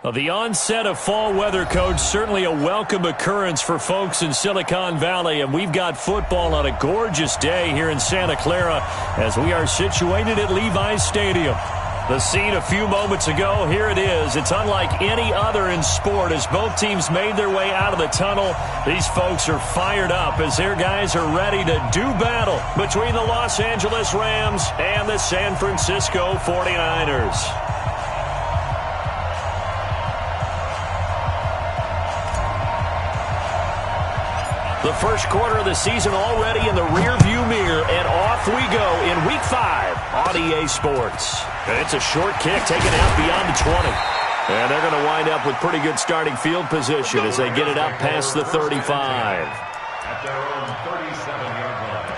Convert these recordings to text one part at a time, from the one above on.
Well, the onset of fall weather, Coach, certainly a welcome occurrence for folks in Silicon Valley, and we've got football on a gorgeous day here in Santa Clara as we are situated at Levi's Stadium. The scene a few moments ago, here it is. It's unlike any other in sport as both teams made their way out of the tunnel. These folks are fired up as their guys are ready to do battle between the Los Angeles Rams and the San Francisco 49ers. The first quarter of the season already in the rearview mirror, and off we go in Week 5 on EA Sports. And it's a short kick taken out beyond the 20. And they're going to wind up with pretty good starting field position as they get it up past the 35. At their own 37-yard line.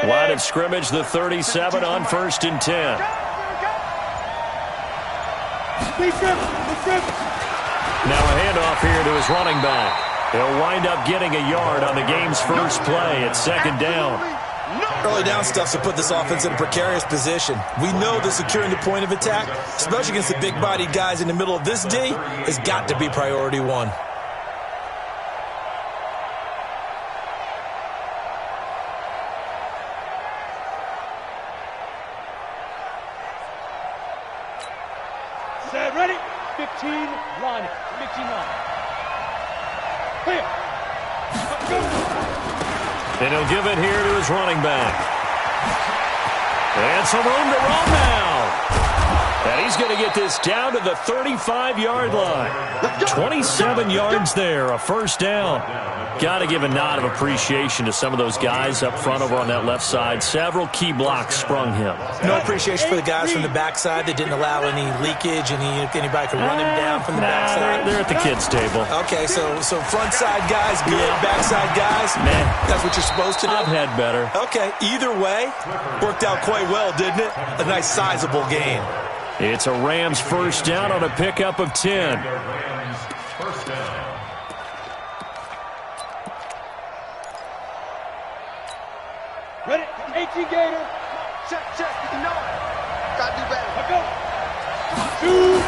Line of scrimmage, the 37 on 1st and 10. Now a handoff here to his running back. He'll wind up getting a yard on the game's first play at 2nd down. Early down stuff to put this offense in a precarious position. We know that securing the point of attack, especially against the big-bodied guys in the middle of this D, has got to be priority one. Ready? 15, line it. 15 line. Clear. Go. And he'll give it here to his running back. And some room to run now. And he's going to get this down to the 35-yard line. 27 yards there, a first down. Got to give a nod of appreciation to some of those guys up front over on that left side. Several key blocks sprung him. No appreciation for the guys from the backside that didn't allow any leakage, and anybody could run him down from the backside. They're at the kids' table. Okay, so front side guys good, backside guys, that's what you're supposed to do? I've had better. Okay, either way, worked out quite well, didn't it? A nice sizable gain. It's a Rams first down on a pickup of 10. Rams first down. Ready? 18 Gator. Check. You know it. Gotta do better. Let go. Shoot.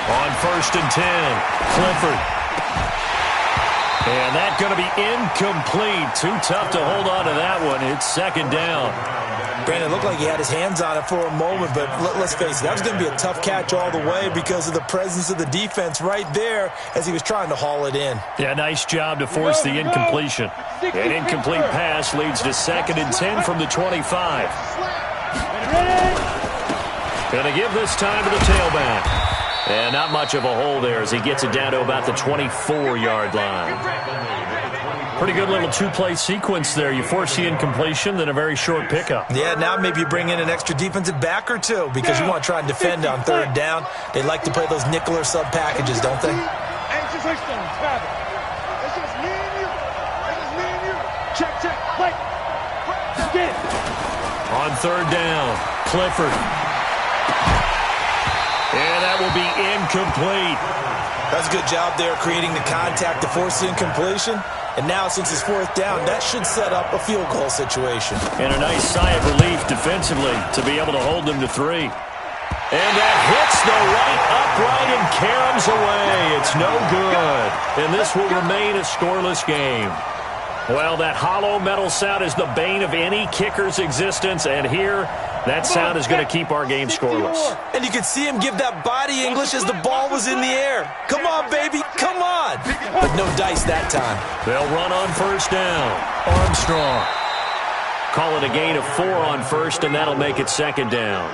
On 1st and 10, Clifford. And that's going to be incomplete. Too tough to hold on to that one. It's 2nd down. Brandon, it looked like he had his hands on it for a moment, but let's face it, that was going to be a tough catch all the way because of the presence of the defense right there as he was trying to haul it in. Yeah, nice job to force the incompletion. An incomplete pass leads to 2nd and 10 from the 25. Going to give this time to the tailback. And not much of a hole there as he gets it down to about the 24-yard line. Pretty good little two-play sequence there. You force the incompletion, then a very short pickup. Yeah, now maybe you bring in an extra defensive back or two because you want to try and defend on 3rd down. They like to play those nickel or sub packages, don't they? It's just me and you. Check. Wait. Get it. On 3rd down, Clifford. And that will be incomplete. That's a good job there creating the contact to force the incompletion. And now, since it's 4th down, that should set up a field goal situation. And a nice sigh of relief defensively to be able to hold them to 3. And that hits the right upright and caroms away. It's no good. And this will remain a scoreless game. Well, that hollow metal sound is the bane of any kicker's existence. And here, that sound is going to keep our game scoreless. And you can see him give that body English as the ball was in the air. Come on, baby, come on. But no dice that time. They'll run on 1st down. Armstrong. Call it a gain of 4 on 1st, and that'll make it 2nd down.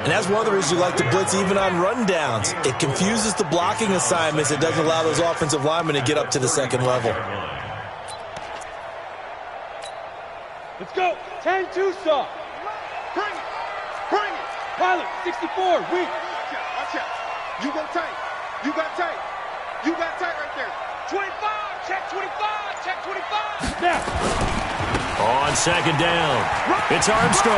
And that's one of the reasons you like to blitz even on rundowns. It confuses the blocking assignments. It doesn't allow those offensive linemen to get up to the 2nd level. Let's go. 10-2 stop. Bring it. Pilot, 64, weak. Watch out. You go tight. You got tight right there. 25, check 25, check 25. Now. On second down, it's Armstrong.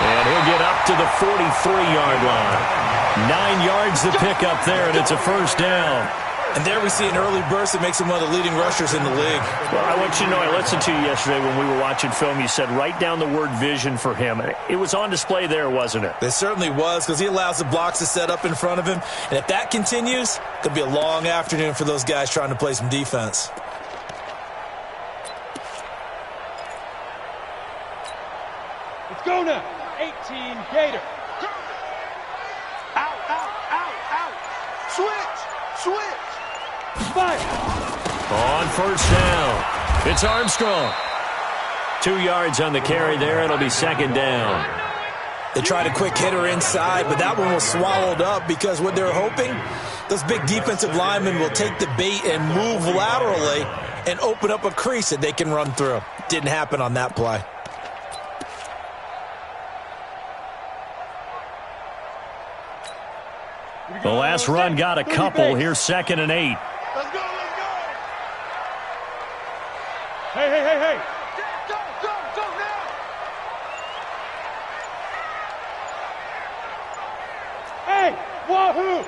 And he'll get up to the 43-yard line. 9 yards to pick up there, and it's a first down. And there we see an early burst that makes him one of the leading rushers in the league. Well, I want you to know, I listened to you yesterday when we were watching film. You said write down the word vision for him. It was on display there, wasn't it? It certainly was, because he allows the blocks to set up in front of him. And if that continues, it could be a long afternoon for those guys trying to play some defense. Let's go now. 18, Gator. Out, out, out, out. Switch, switch. Fire. On first down, it's Armstrong. 2 yards on the carry there. It'll be second down. They tried a quick hitter inside, but that one was swallowed up because what they're hoping, those big defensive linemen will take the bait and move laterally and open up a crease that they can run through. Didn't happen on that play. The last run got a couple. Here's 2nd and 8. Let's go, let's go. Hey, hey, hey, hey. Go, go, go now. Hey, wahoo.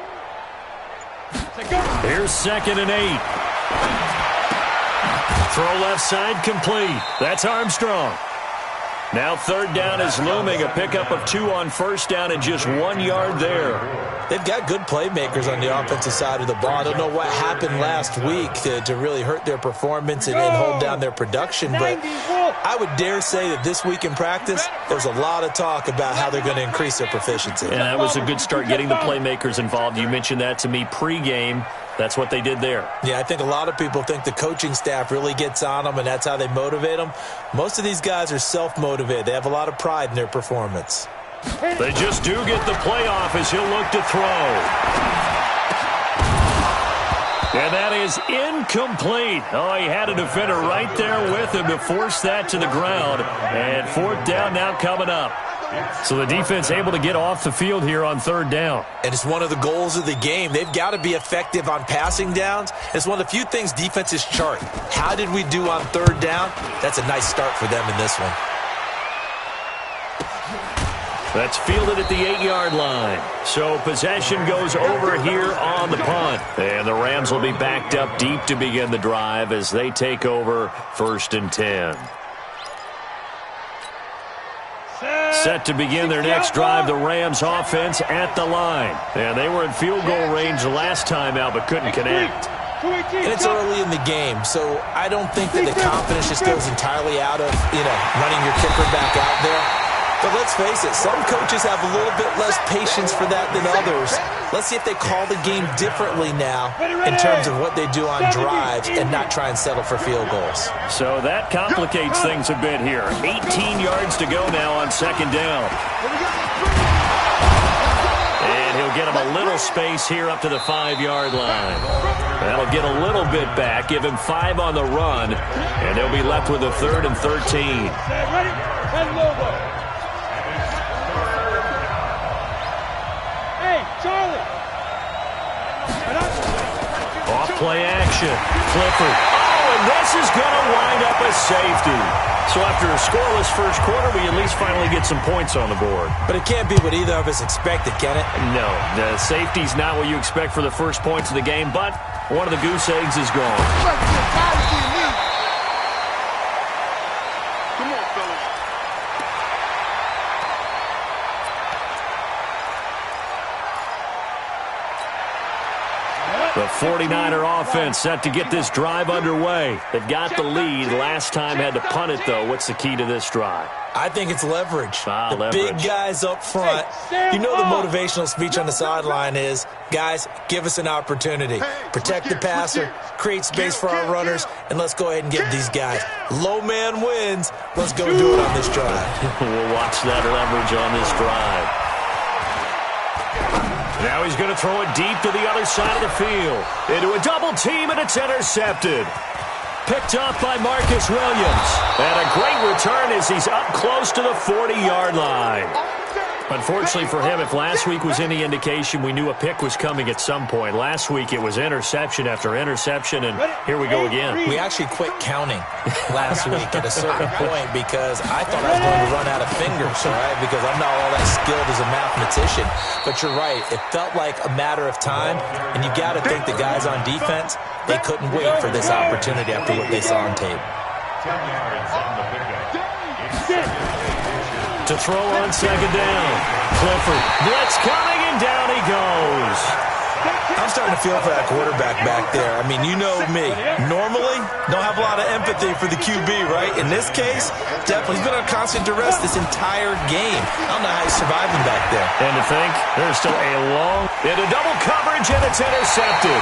Say go. Here's 2nd and 8. Throw left side complete. That's Armstrong. Now third down is looming. A pickup of 2 on first down and just 1 yard there. They've got good playmakers on the offensive side of the ball. I don't know what happened last week to really hurt their performance and hold down their production, but I would dare say that this week in practice, there's a lot of talk about how they're going to increase their proficiency. And that was a good start, getting the playmakers involved. You mentioned that to me pregame. That's what they did there. Yeah, I think a lot of people think the coaching staff really gets on them, and that's how they motivate them. Most of these guys are self-motivated. They have a lot of pride in their performance. They just do get the playoff as he'll look to throw. And that is incomplete. Oh, he had a defender right there with him to force that to the ground. And fourth down now coming up. So the defense able to get off the field here on third down. And it's one of the goals of the game. They've got to be effective on passing downs. It's one of the few things defenses chart. How did we do on third down? That's a nice start for them in this one. That's fielded at the 8-yard line. So possession goes over here on the punt. And the Rams will be backed up deep to begin the drive as they take over 1st and 10. Set to begin their next drive, the Rams offense at the line. And they were in field goal range last time out but couldn't connect. And it's early in the game, so I don't think that the confidence just goes entirely out of, running your kicker back out there. But let's face it, some coaches have a little bit less patience for that than others. Let's see if they call the game differently now in terms of what they do on drives and not try and settle for field goals. So that complicates things a bit here. 18 yards to go now on second down. And he'll get him a little space here up to the 5-yard line. That'll get a little bit back, give him 5 on the run, and they'll be left with a 3rd and 13. Ready? And Lobo. Hey, Charlie. Off play action. Clifford. Oh, and this is going to wind up a safety. So after a scoreless first quarter, we at least finally get some points on the board. But it can't be what either of us expected, can it? No, the safety's not what you expect for the first points of the game, but one of the goose eggs is gone. Come on, fellas. The 49er offense set to get this drive underway. They've got the lead. Last time had to punt it, though. What's the key to this drive? I think it's leverage. The Leverage. big guys up front. You know the motivational speech on the sideline is, guys, give us an opportunity. Protect the passer, create space for our runners, and let's go ahead and get these guys. Low man wins. Let's go do it on this drive. We'll watch that leverage on this drive. Now he's going to throw it deep to the other side of the field. Into a double team, and it's intercepted. Picked up by Marcus Williams. And a great return as he's up close to the 40-yard line. Unfortunately for him, if last week was any indication, we knew a pick was coming at some point. Last week it was interception after interception, and here we go again. We actually quit counting last week at a certain point because I thought I was going to run out of fingers, all right, because I'm not all that skilled as a mathematician. But you're right. It felt like a matter of time, and you got to think the guys on defense, they couldn't wait for this opportunity after what they saw on tape. 10 yards on the pickup. To throw on second down. Clifford. Blitz coming, and down he goes. I'm starting to feel for that quarterback back there. I mean, you know me. Normally, don't have a lot of empathy for the QB, right? In this case, definitely. He's been on constant duress this entire game. I don't know how he's surviving back there. And to think, there's still a long... into double coverage, and it's intercepted.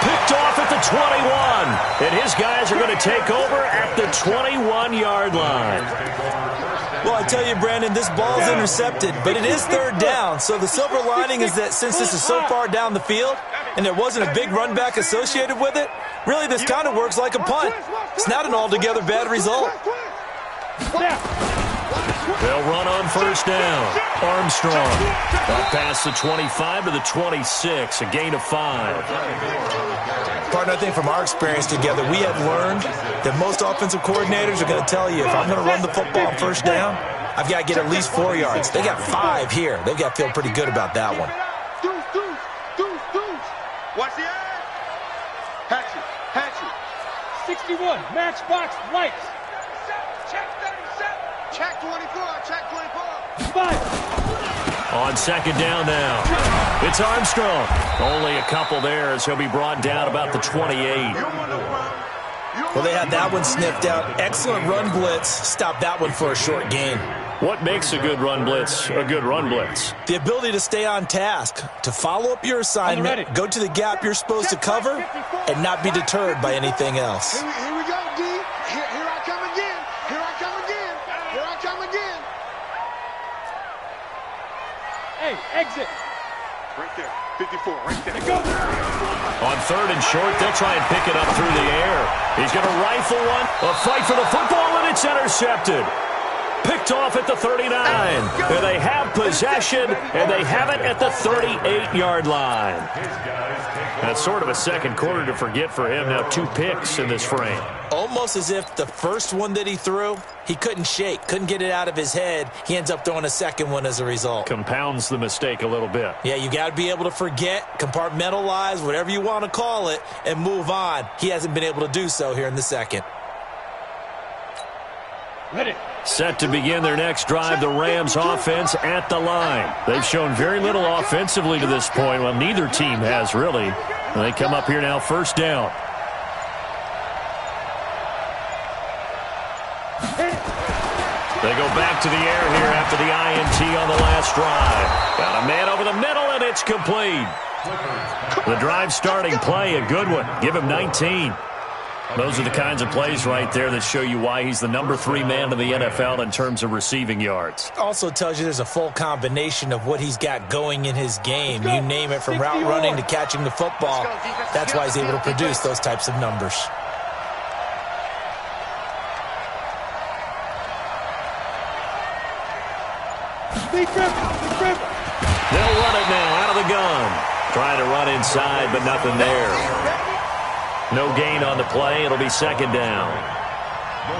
Picked off at the 21. And his guys are going to take over at the 21-yard line. Well, I tell you, Brandon, this ball's intercepted, but it is third down. So the silver lining is that since this is so far down the field and there wasn't a big run back associated with it, really this kind of works like a punt. It's not an altogether bad result. They'll run on first down. Armstrong up past the 25 to the 26, a gain of 5. Partner, I think from our experience together, we have learned that most offensive coordinators are going to tell you, if I'm going to run the football on first down, I've got to get at least 4 yards. They got 5 here. They've got to feel pretty good about that one. Watch the eye. Hatchet. 61, matchbox lights. Check 37. Check 24. Check 24. 5. On second down now. It's Armstrong. Only a couple there as he'll be brought down about the 28. Well, they had that one sniffed out. Excellent run blitz. Stopped that one for a short gain. What makes a good run blitz a good run blitz? The ability to stay on task, to follow up your assignment, go to the gap you're supposed to cover, and not be deterred by anything else. Here we go, D. Here I come again. Here I come again. Here I come again. Hey, exit. Right there. 54, right there. Go. On third and short, they'll try and pick it up through the air. He's going to rifle one. A fight for the football, and it's intercepted. Picked off at the 39. And they have possession, and they have it at the 38-yard line. That's sort of a second quarter to forget for him. Now 2 picks in this frame. Almost as if the first one that he threw, he couldn't shake, couldn't get it out of his head. He ends up throwing a second one as a result. Compounds the mistake a little bit. Yeah, you got to be able to forget, compartmentalize, whatever you want to call it, and move on. He hasn't been able to do so here in the second. Ready. Set to begin their next drive, the Rams offense at the line. They've shown very little offensively to this point. Well, neither team has really. They come up here now, first down. They go back to the air here after the INT on the last drive. Got a man over the middle, and it's complete. The drive starting play, a good one. Give him 19. Those are the kinds of plays right there that show you why he's the number 3 man in the NFL in terms of receiving yards. Also tells you there's a full combination of what he's got going in his game. You name it, from route running to catching the football. That's why he's able to produce those types of numbers. They'll run it now out of the gun. Trying to run inside, but nothing there. No gain on the play. It'll be second down.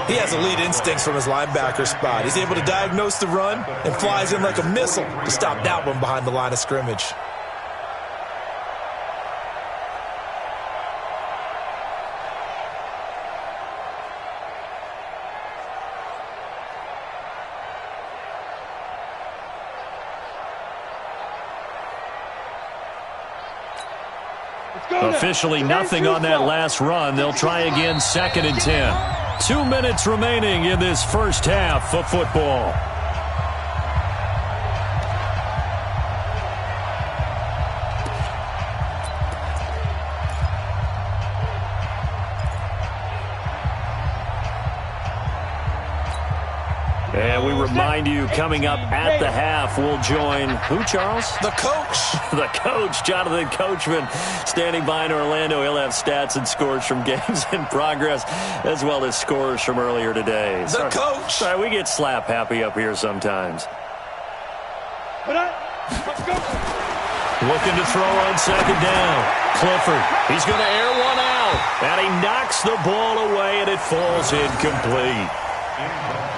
He has elite instincts from his linebacker spot. He's able to diagnose the run and flies in like a missile to stop that one behind the line of scrimmage. Officially nothing on that last run. They'll try again, second and 10. 2 minutes remaining in this first half of football. And we remind you, coming up at the half, we'll join who, Charles? The coach. The coach, Jonathan Coachman, standing by in Orlando. He'll have stats and scores from games in progress, as well as scores from earlier today. The coach. Sorry, we get slap happy up here sometimes. Let's go. Looking to throw on second down. Clifford, he's going to air one out. And he knocks the ball away, and it falls incomplete.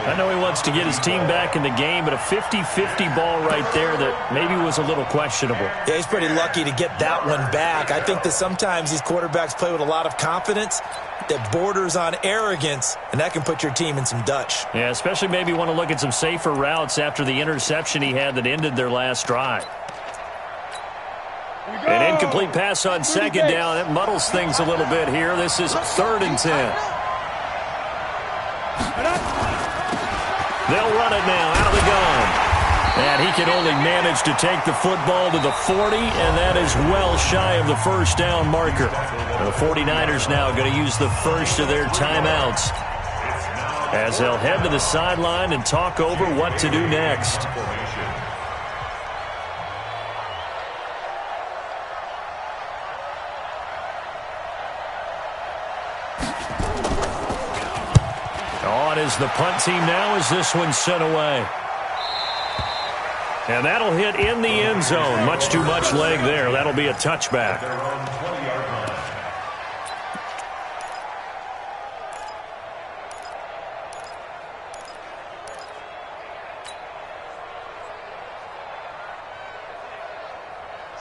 I know he wants to get his team back in the game, but a 50-50 ball right there that maybe was a little questionable. Yeah, he's pretty lucky to get that one back. I think that sometimes these quarterbacks play with a lot of confidence that borders on arrogance, and that can put your team in some Dutch. Yeah, especially maybe want to look at some safer routes after the interception he had that ended their last drive. An incomplete pass on second down. It muddles things a little bit here. This is 3rd and 10. They'll run it now out of the gun. And he can only manage to take the football to the 40, and that is well shy of the first down marker. The 49ers now going to use the first of their timeouts as they'll head to the sideline and talk over what to do next. On is the punt team now as this one's sent away. And that'll hit in the end zone. Much too much leg there. That'll be a touchback.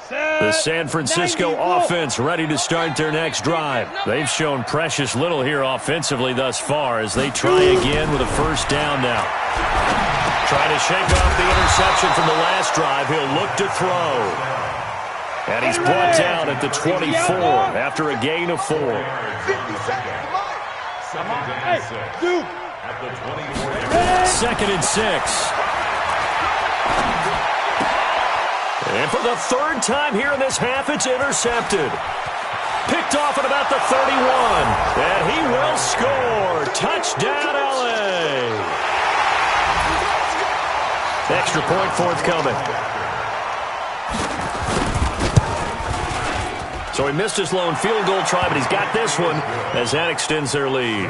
The San Francisco offense ready to start their next drive. They've shown precious little here offensively thus far as they try again with a first down now. Trying to shake off the interception from the last drive. He'll look to throw. And he's brought down at the 24 after a gain of 4. 50 seconds. Dude. At the 24. 2nd and 6. And for the 3rd time here in this half, it's intercepted. Picked off at about the 31. And he will score. Touchdown, LA. Extra point forthcoming. So he missed his lone field goal try, but he's got this one as that extends their lead.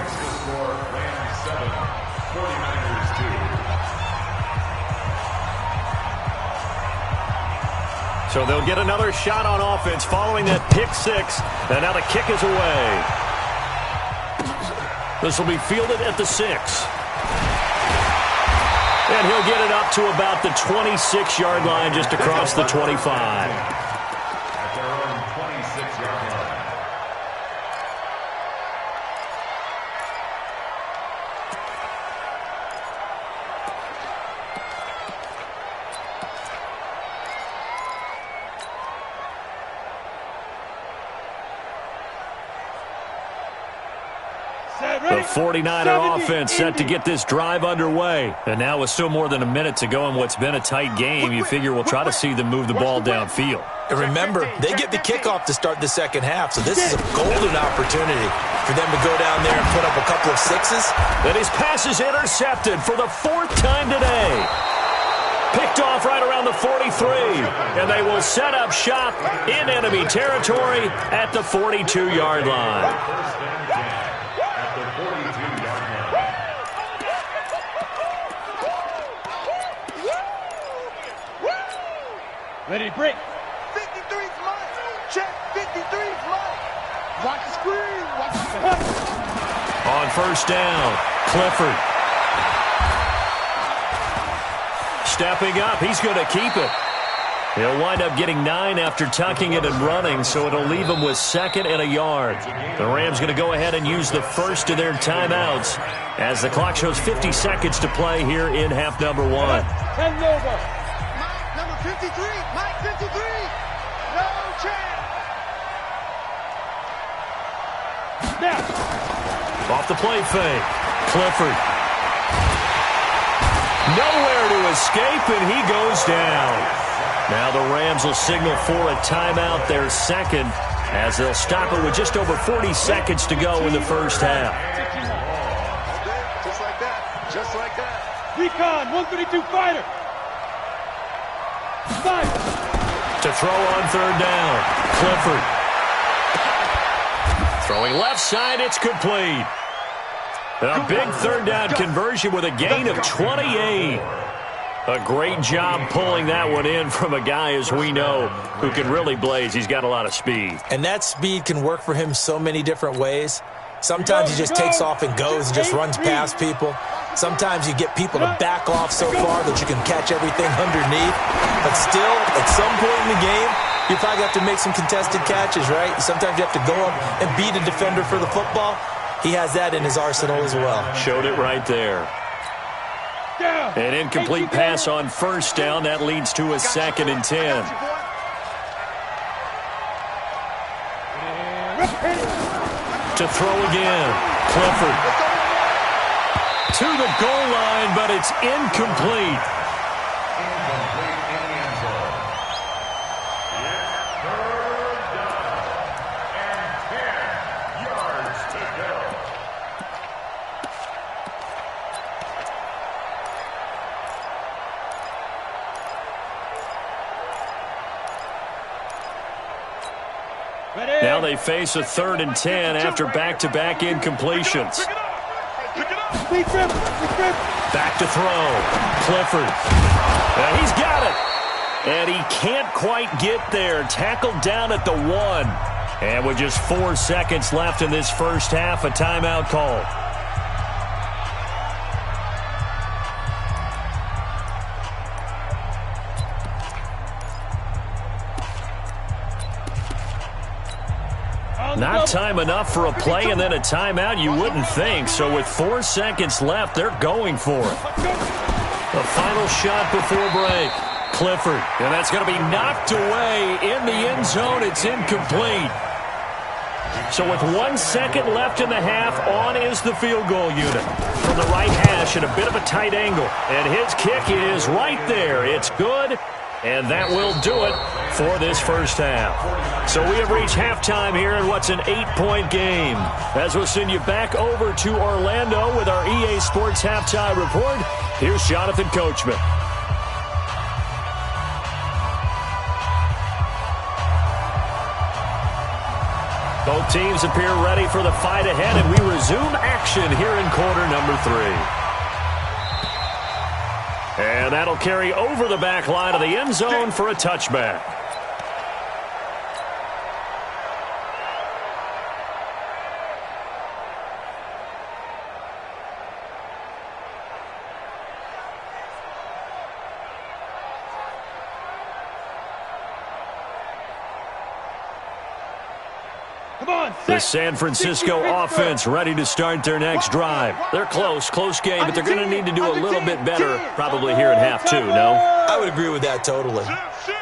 So they'll get another shot on offense following that pick 6. And now the kick is away. This will be fielded at the 6. And he'll get it up to about the 26-yard line just across the 25. At their own 26-yard line. The 49er offense set to get this drive underway. And now with still more than a minute to go in what's been a tight game, you figure we'll try to see them move the ball downfield. And remember, they get the kickoff to start the second half, so this is a golden opportunity for them to go down there and put up a couple of 6s. And his pass is intercepted for the 4th time today. Picked off right around the 43. And they will set up shop in enemy territory at the 42-yard line. Ready to break. 53's mine. Check. 53's mine. Watch the screen. Watch the screen. On first down, Clifford. Stepping up, he's going to keep it. He'll wind up getting 9 after tucking it and running, so it'll leave him with 2nd and a yard. The Rams going to go ahead and use the first of their timeouts as the clock shows 50 seconds to play here in half number 1. 10 over. Mike, number 53. Mike, 53. No chance. Now. Off the play fake. Clifford. Nowhere to escape, and he goes down. Now the Rams will signal for a timeout, their 2nd, as they'll stop it with just over 40 seconds to go in the first half. Just like that. Just like that. Recon, 132 fighter. 5. To throw on 3rd down, Clifford. Throwing left side, it's complete. A big 3rd down conversion with a gain of 28. A great job pulling that one in from a guy, as we know, who can really blaze. He's got a lot of speed. And that speed can work for him so many different ways. Sometimes he just takes off and goes and just runs past people. Sometimes you get people to back off so far that you can catch everything underneath. But still, at some point in the game, you probably have to make some contested catches, right? Sometimes you have to go up and beat a defender for the football. He has that in his arsenal as well. Showed it right there. An incomplete pass on first down. That leads to a 2nd and 10. To throw again. Clifford. To the goal line, but it's incomplete. Incomplete in the end zone. It's 3rd down and 10 yards to go. Now they face a 3rd and 10 after back-to-back incompletions. Back to throw. Clifford. He's got it. And he can't quite get there. Tackled down at the 1. And with just 4 seconds left in this first half, a timeout call. Not time enough for a play and then a timeout, you wouldn't think. So with 4 seconds left, they're going for it. The final shot before break. Clifford. And that's going to be knocked away in the end zone. It's incomplete. So with 1 second left in the half, on is the field goal unit. From the right hash at a bit of a tight angle. And his kick is right there. It's good. And that will do it for this first half. So we have reached halftime here in what's an 8-point game. As we'll send you back over to Orlando with our EA Sports Halftime Report, here's Jonathan Coachman. Both teams appear ready for the fight ahead, and we resume action here in quarter number 3. And that'll carry over the back line of the end zone for a touchback. The San Francisco offense ready to start their next drive. They're close game, but they're going to need to do a little bit better probably here in half 2, no? I would agree with that totally.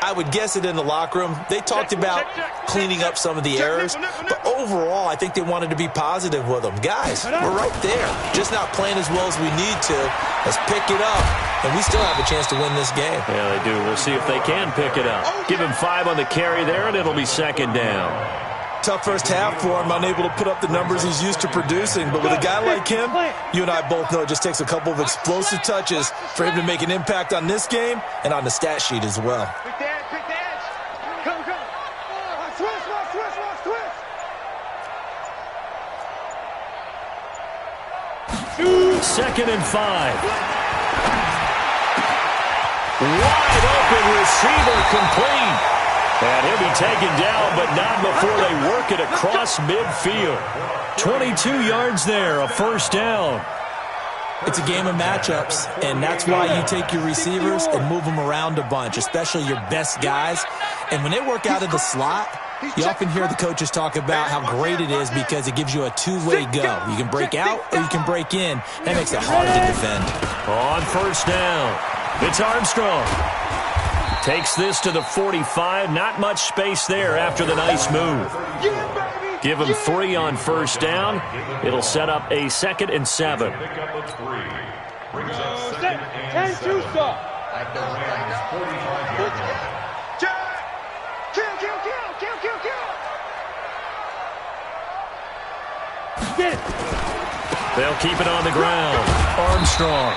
I would guess it in the locker room. They talked about cleaning up some of the errors, but overall, I think they wanted to be positive with them. Guys, we're right there. Just not playing as well as we need to. Let's pick it up, and we still have a chance to win this game. Yeah, they do. We'll see if they can pick it up. Give him 5 on the carry there, and it'll be 2nd down. Tough first half for him, unable to put up the numbers he's used to producing. But with a guy like him, you and I both know it just takes a couple of explosive touches for him to make an impact on this game and on the stat sheet as well. Quick dash. Come. Twist. 2nd and 5. Wide open receiver complete. And he'll be taken down, but not before they work it across midfield. 22 yards there, a first down. It's a game of matchups, and that's why you take your receivers and move them around a bunch, especially your best guys. And when they work out of the slot, you often hear the coaches talk about how great it is because it gives you a two-way go. You can break out or you can break in. That makes it hard to defend. On first down, it's Armstrong. Takes this to the 45. Not much space there after the nice move. Give him 3 on first down. It'll set up a 2nd and 7. Pickup of 3. Brings up 2nd and 7. At the Rams' 45-yard line. Get it. They'll keep it on the ground. Armstrong.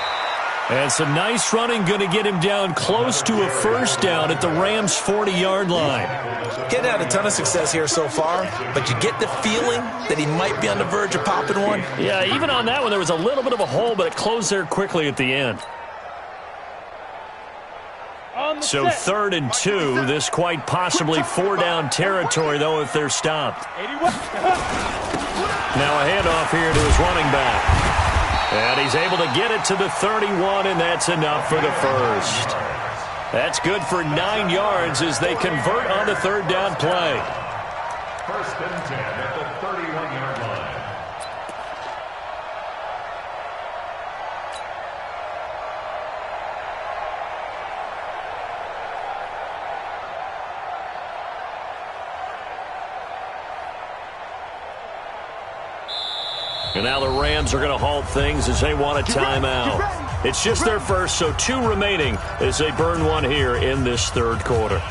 And some nice running, going to get him down close to a first down at the Rams' 40-yard line. Getting had a ton of success here so far, but you get the feeling that he might be on the verge of popping one. Yeah, even on that one, there was a little bit of a hole, but it closed there quickly at the end. So 3rd and 2. This quite possibly 4-down territory, though, if they're stopped. Now a handoff here to his running back. And he's able to get it to the 31, and that's enough for the first. That's good for 9 yards as they convert on the 3rd down play. 1st and 10 at the 31-yard line. And now the Rams are going to halt things as they want a timeout. It's just their first, so 2 remaining as they burn one here in this 3rd quarter.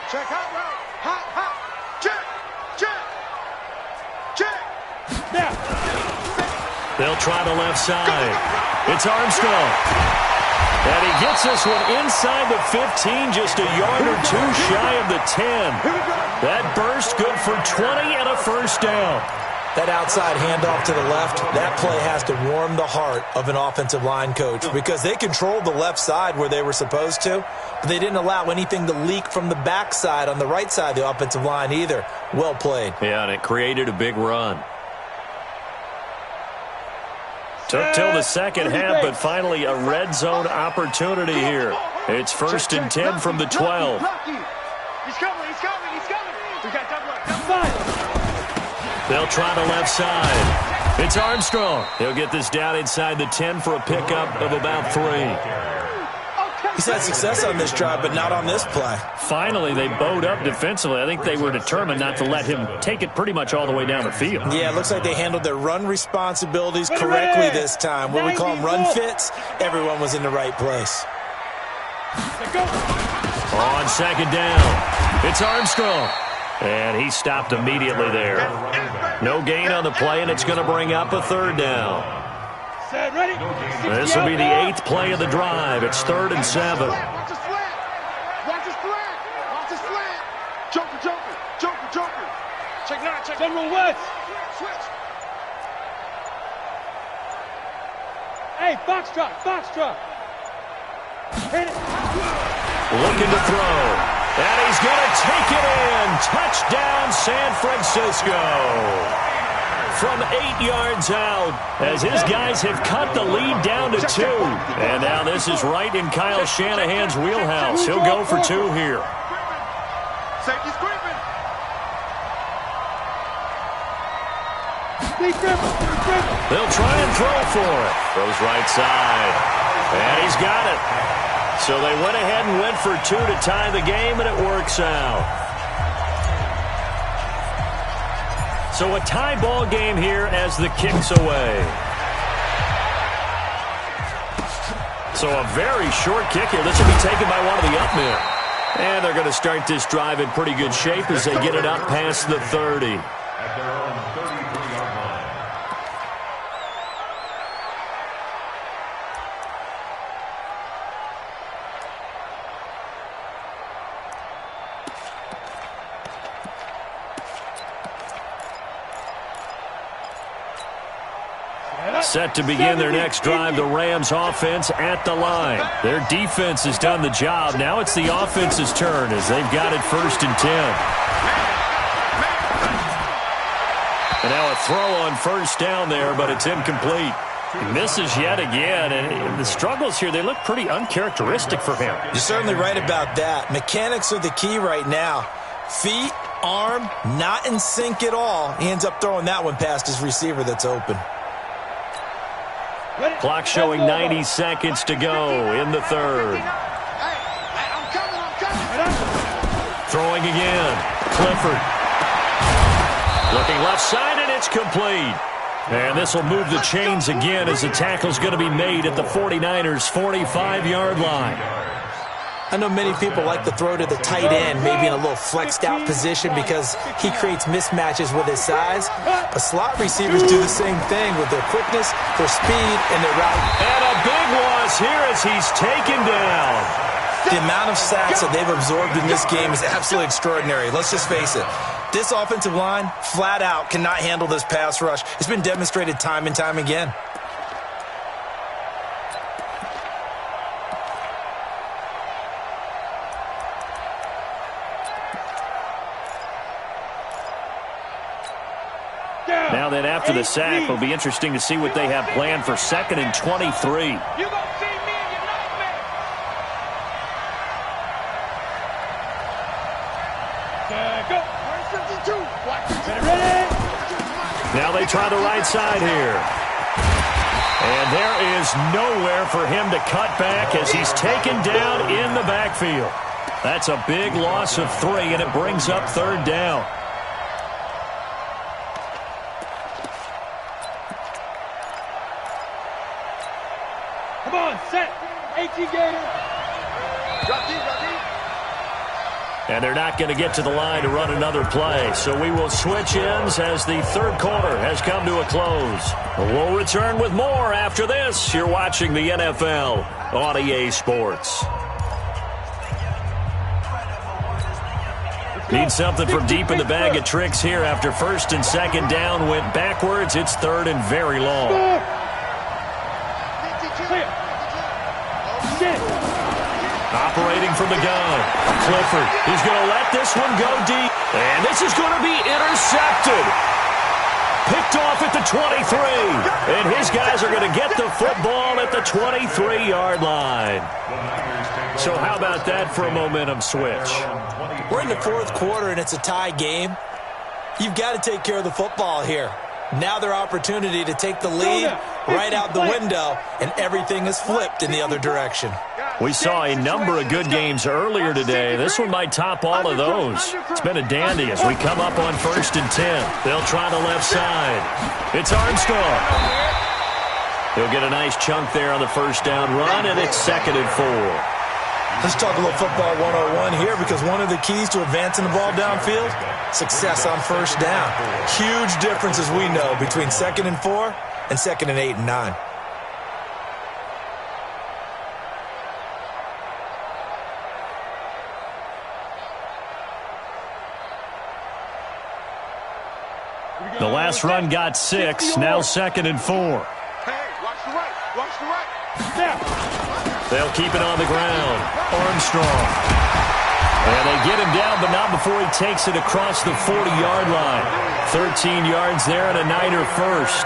Check hot route. Hot. Check. Now. They'll try the left side. It's Armstrong. And he gets this one inside the 15, just a yard or 2 shy of the 10. That burst good for 20 and a first down. That outside handoff to the left, that play has to warm the heart of an offensive line coach because they controlled the left side where they were supposed to, but they didn't allow anything to leak from the backside on the right side of the offensive line either. Well played. Yeah, and it created a big run. Took till the second half, but finally a red zone opportunity here. It's 1st and 10 from the 12. He's coming. We got double. They'll try the left side. It's Armstrong. He'll get this down inside the 10 for a pickup of about 3. He's had success on this drive, but not on this play. Finally, they bowed up defensively. I think they were determined not to let him take it pretty much all the way down the field. Yeah, it looks like they handled their run responsibilities correctly this time. What we call them run fits, everyone was in the right place. On 2nd down, it's Armstrong. And he stopped immediately there. No gain on the play, and it's going to bring up a 3rd down. This will be the 8th play of the drive. It's 3rd and 7. Watch the slant. Joker. Check General West. Switch. Hey, box drop. Hit it. Looking to throw. And he's going to take it in. Touchdown, San Francisco. From 8 yards out, as his guys have cut the lead down to 2. And now this is right in Kyle Shanahan's wheelhouse. He'll go for 2 here. Safety's creeping. They'll try and throw for it. Goes right side. And he's got it. So they went ahead and went for 2 to tie the game, and it works out. So a tie ball game here as the kick's away. So a very short kick here. This will be taken by one of the up men. And they're going to start this drive in pretty good shape as they get it up past the 30. At their own 33-yard line. Set to begin their next drive, the Rams offense at the line. Their defense has done the job. Now it's the offense's turn as they've got it 1st and 10. And now a throw on 1st down there, but it's incomplete. He misses yet again, and the struggles here, they look pretty uncharacteristic for him. You're certainly right about that. Mechanics are the key right now. Feet, arm, not in sync at all. He ends up throwing that one past his receiver that's open. Clock showing 90 seconds to go in the 3rd. I'm coming. Throwing again. Clifford. Looking left side, and it's complete. And this will move the chains again as the tackle's going to be made at the 49ers' 45-yard line. I know many people like to throw to the tight end, maybe in a little flexed out position because he creates mismatches with his size. But slot receivers do the same thing with their quickness, their speed, and their route. And a big loss here as he's taken down. The amount of sacks that they've absorbed in this game is absolutely extraordinary. Let's just face it. This offensive line, flat out, cannot handle this pass rush. It's been demonstrated time and time again. Now then, after the sack, it'll be interesting to see what they have planned for 2nd and 23. You gonna see me in your nightmare. Go. 52. Ready? Now they try the right side here. And there is nowhere for him to cut back as he's taken down in the backfield. That's a big loss of 3, and it brings up 3rd down. Come on, set. 18 Gator. Drop deep, drop deep. And they're not going to get to the line to run another play. So we will switch ends as the 3rd quarter has come to a close. We'll return with more after this. You're watching the NFL on EA Sports. Need something from deep in the bag of tricks here after 1st and 2nd down went backwards. It's 3rd and very long. Operating from the gun, Clifford. He's going to let this one go deep. And this is going to be intercepted. Picked off at the 23. And his guys are going to get the football at the 23-yard line. So how about that for a momentum switch? We're in the 4th quarter, and it's a tie game. You've got to take care of the football here. Now their opportunity to take the lead right out the window, and everything is flipped in the other direction. We saw a number of good games earlier today. This one might top all of those. It's been a dandy as we come up on 1st and 10. They'll try the left side. It's Armstrong. He'll get a nice chunk there on the 1st down run, and it's 2nd and 4. Let's talk a little football 101 here, because one of the keys to advancing the ball downfield, success on 1st down. Huge difference, as we know, between 2nd and 4 and 2nd and 8 and 9. The last run got 6, now 2nd and 4. Hey, watch the right, watch the right. Now. They'll keep it on the ground. Armstrong. And they get him down, but not before he takes it across the 40-yard line. 13 yards there and a Niner first.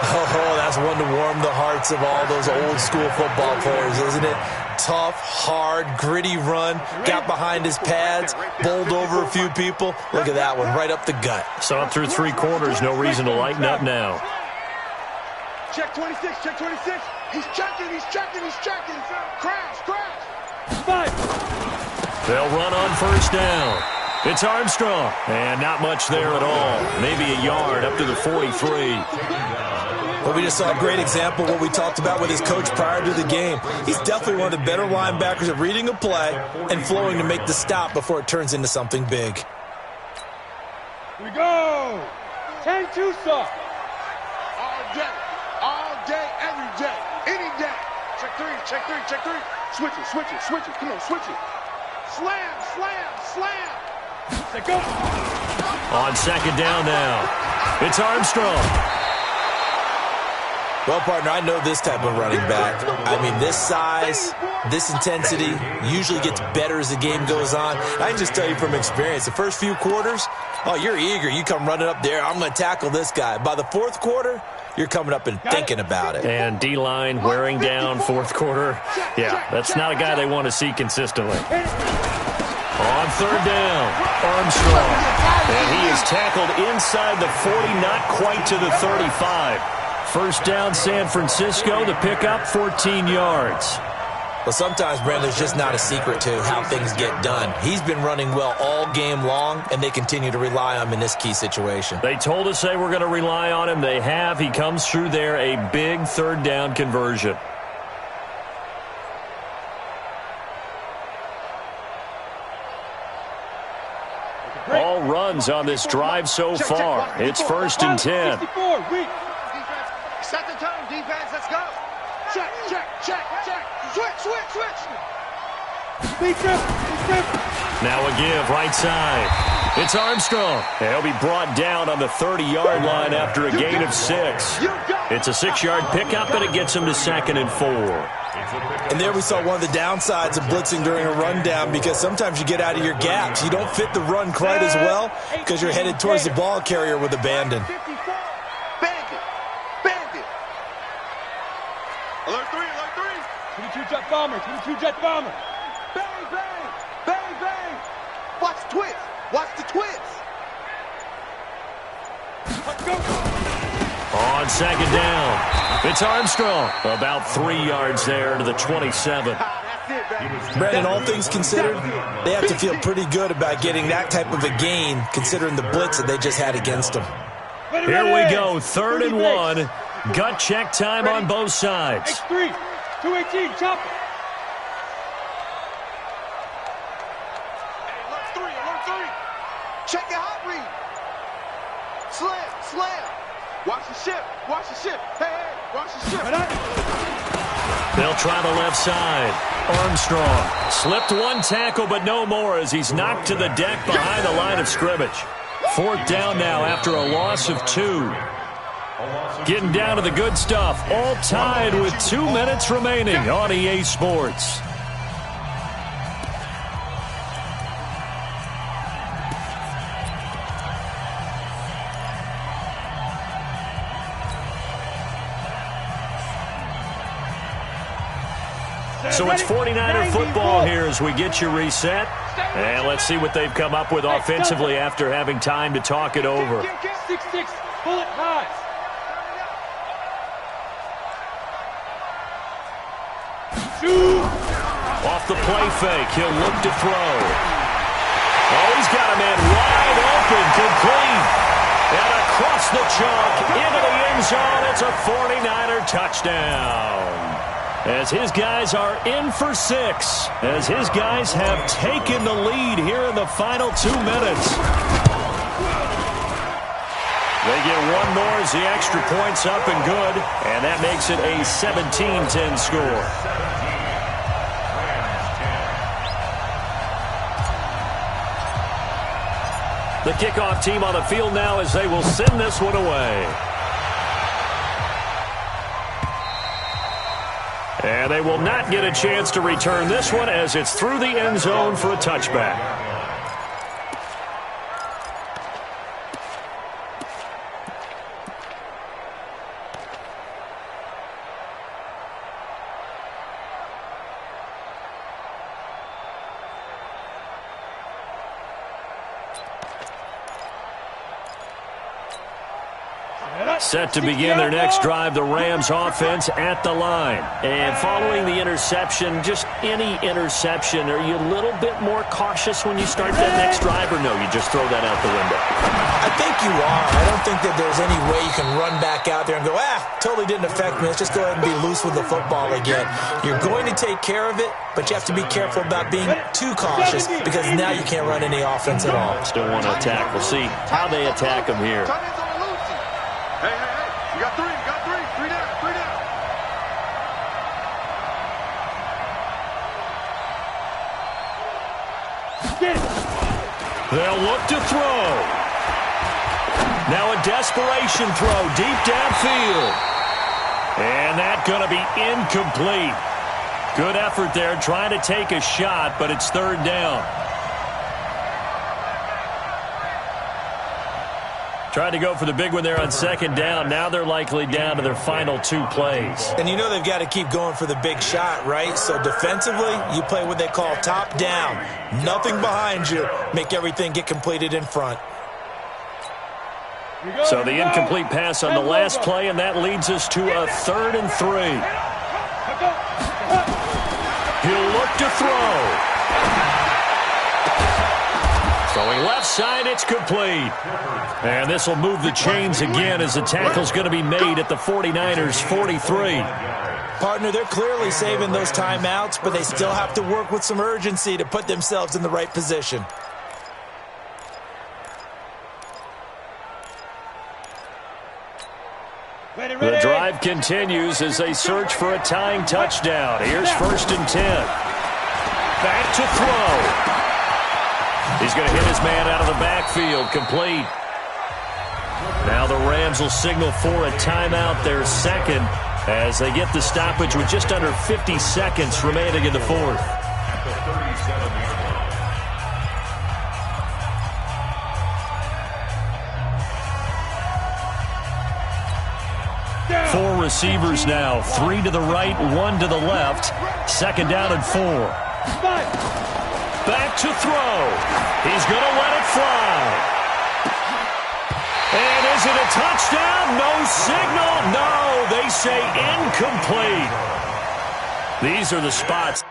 Oh, that's one to warm the hearts of all those old-school football players, isn't it? Tough, hard, gritty run. Got behind his pads, bowled over a few people. Look at that one, right up the gut. Saw it through 3 quarters. No reason to lighten up now. Check 26, check 26. He's checking, he's checking, he's checking. Crash, crash. They'll run on 1st down. It's Armstrong. And not much there at all. Maybe a yard up to the 43. But we just saw a great example of what we talked about with his coach prior to the game. He's definitely one of the better linebackers at reading a play and flowing to make the stop before it turns into something big. Here we go. 10-2, sir. All day, every day, any day. Check 3, check 3, check 3. Switch it, switch it, switch it. Come on, switch it. Slam, slam, slam. Let's go. On 2nd down now. It's Armstrong. Well, partner, I know this type of running back. I mean, this size, this intensity usually gets better as the game goes on. I can just tell you from experience, the first few quarters, oh, you're eager. You come running up there, I'm going to tackle this guy. By the 4th quarter, you're coming up and thinking about it. And D-line wearing down 4th quarter. Yeah, that's not a guy they want to see consistently. On 3rd down, Armstrong. And he is tackled inside the 40, not quite to the 35. 1st down, San Francisco. The pickup, 14 yards. Well, sometimes, Brandon, there's just not a secret to how things get done. He's been running well all game long, and they continue to rely on him in this key situation. They told us they were going to rely on him. They have. He comes through there, a big 3rd down conversion. All runs on this drive so far. It's 1st and 10. Set the tone, defense. Let's go. Check, check, check, check. Switch. Now a give, right side. It's Armstrong. He'll be brought down on the 30-yard line after a gain of 6. It's a 6-yard pickup, and it gets him to 2nd and 4. And there we saw one of the downsides of blitzing during a rundown, because sometimes you get out of your gaps. You don't fit the run quite as well because you're headed towards the ball carrier with abandon. Bandit. Alert 3. 22-jet bomber. 22-jet bomber. Bang. Watch the twist. Let's go. On 2nd down, it's Armstrong. About 3 yards there to the 27. Brandon, all things considered, they have to feel pretty good about getting that type of a gain, considering the blitz that they just had against them. Here we go, 3rd and 1. Gut check time on both sides. X3, 218, chop it. Alert 3. Check your hot read. Slam. Watch the ship. Hey, watch the ship. They'll try the left side. Armstrong slipped one tackle, but no more as he's knocked to the deck behind the line of scrimmage. 4th down now after a loss of 2. Getting down to the good stuff. All tied with 2 minutes remaining on EA Sports. So it's 49er football here as we get you reset. And let's see what they've come up with offensively after having time to talk it over. 6-6, bullet high. Off the play fake, he'll look to throw. Oh, he's got a man wide open, complete. And across the chalk, into the end zone, it's a 49er touchdown. As his guys are in for 6, as his guys have taken the lead here in the final 2 minutes. They get one more as the extra point's up and good, and that makes it a 17-10 score. The kickoff team on the field now as they will send this one away. And they will not get a chance to return this one as it's through the end zone for a touchback. Set to begin their next drive, the Rams offense at the line. And following the interception, just any interception, are you a little bit more cautious when you start that next drive, or no, you just throw that out the window? I think you are. I don't think that there's any way you can run back out there and go, totally didn't affect me. Let's just go ahead and be loose with the football again. You're going to take care of it, but you have to be careful about being too cautious because now you can't run any offense at all. Still want to attack. We'll see how they attack them here. Hey. You got 3. 3 down. They'll look to throw. Now a desperation throw deep downfield. And that's going to be incomplete. Good effort there trying to take a shot, but it's 3rd down. Tried to go for the big one there on 2nd down. Now they're likely down to their final 2 plays. And you know they've got to keep going for the big shot, right? So defensively, you play what they call top down. Nothing behind you. Make everything get completed in front. So the incomplete pass on the last play, and that leads us to a 3rd and 3. He'll look to throw. Throwing left side, it's complete. And this will move the chains again as the tackle's going to be made at the 49ers' 43. Partner, they're clearly saving those timeouts, but they still have to work with some urgency to put themselves in the right position. continues as they search for a tying touchdown. Here's 1st and 10. Back to throw. He's going to hit his man out of the backfield. Complete. Now the Rams will signal for a timeout, their second, as they get the stoppage with just under 50 seconds remaining in the fourth. Four receivers now, 3 to the right, 1 to the left. 2nd down and 4. Back to throw. He's going to let it fly. And is it a touchdown? No signal. No, they say incomplete. These are the spots.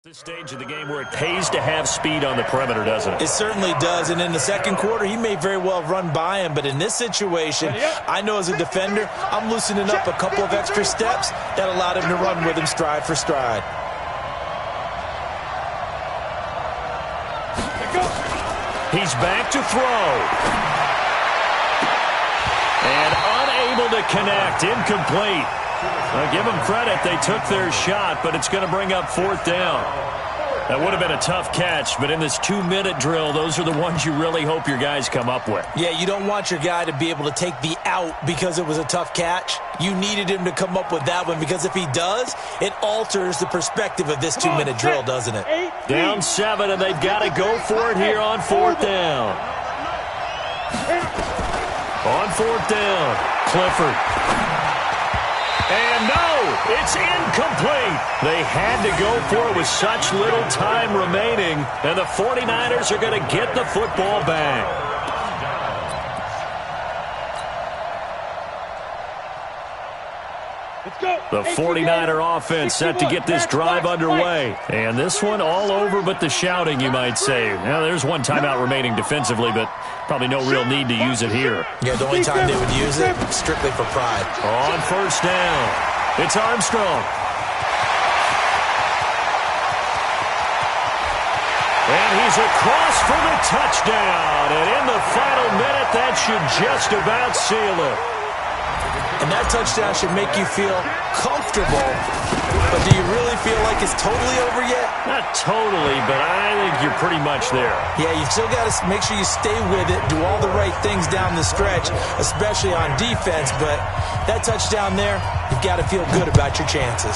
This stage of the game where it pays to have speed on the perimeter, doesn't it? It certainly does, and in the second quarter, he may very well run by him, but in this situation, I know as a defender, I'm loosening up a couple of extra steps that allowed him to run with him stride for stride. He's back to throw. And unable to connect, incomplete. Well, give them credit. They took their shot, but it's going to bring up 4th down. That would have been a tough catch, but in this 2-minute drill, those are the ones you really hope your guys come up with. Yeah, you don't want your guy to be able to take the out because it was a tough catch. You needed him to come up with that one because if he does, it alters the perspective of this 2-minute drill, doesn't it? Down 7, and they've got to go for it here on 4th down. On 4th down, Clifford. And no, it's incomplete. They had to go for it with such little time remaining, and the 49ers are going to get the football back. The 49er offense set to get this drive underway. And this one all over but the shouting, you might say. Now, there's one timeout remaining defensively, but probably no real need to use it here. Yeah, the only time they would use it, strictly for pride. On 1st down, it's Armstrong. And he's across for the touchdown. And in the final minute, that should just about seal it. And that touchdown should make you feel comfortable. But do you really feel like it's totally over yet? Not totally, but I think you're pretty much there. Yeah, you still got to make sure you stay with it, do all the right things down the stretch, especially on defense. But that touchdown there, you've got to feel good about your chances.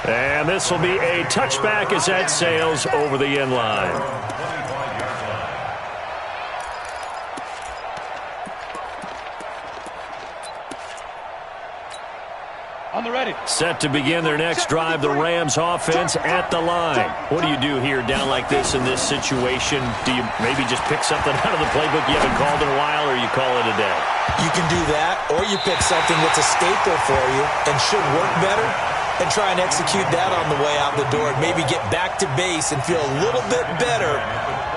And this will be a touchback as that sails over the end line. On the ready. Set to begin their next drive, the Rams offense at the line. What do you do here down like this in this situation? Do you maybe just pick something out of the playbook you haven't called in a while, or you call it a day? You can do that, or you pick something that's a staple for you and should work better and try and execute that on the way out the door and maybe get back to base and feel a little bit better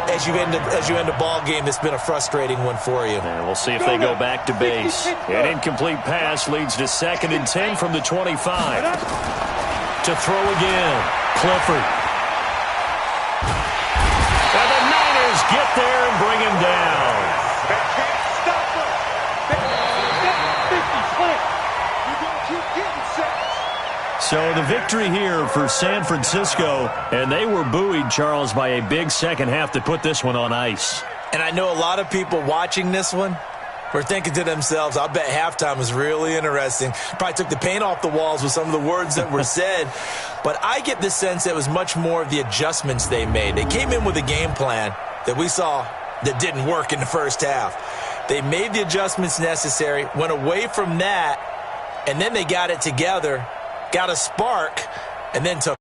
as you end a ball game that's been a frustrating one for you. And we'll see if they go back to base. An incomplete pass leads to 2nd and 10 from the 25. To throw again, Clifford. And the Niners get there and bring him down. They can't stop us. 50, 20. You're going to keep getting sacks. So the victory here for San Francisco, and they were buoyed, Charles, by a big second half that put this one on ice. And I know a lot of people watching this one were thinking to themselves, I bet halftime was really interesting. Probably took the paint off the walls with some of the words that were said. But I get the sense that it was much more of the adjustments they made. They came in with a game plan that we saw that didn't work in the first half. They made the adjustments necessary, went away from that, and then they got it together, got a spark, and then took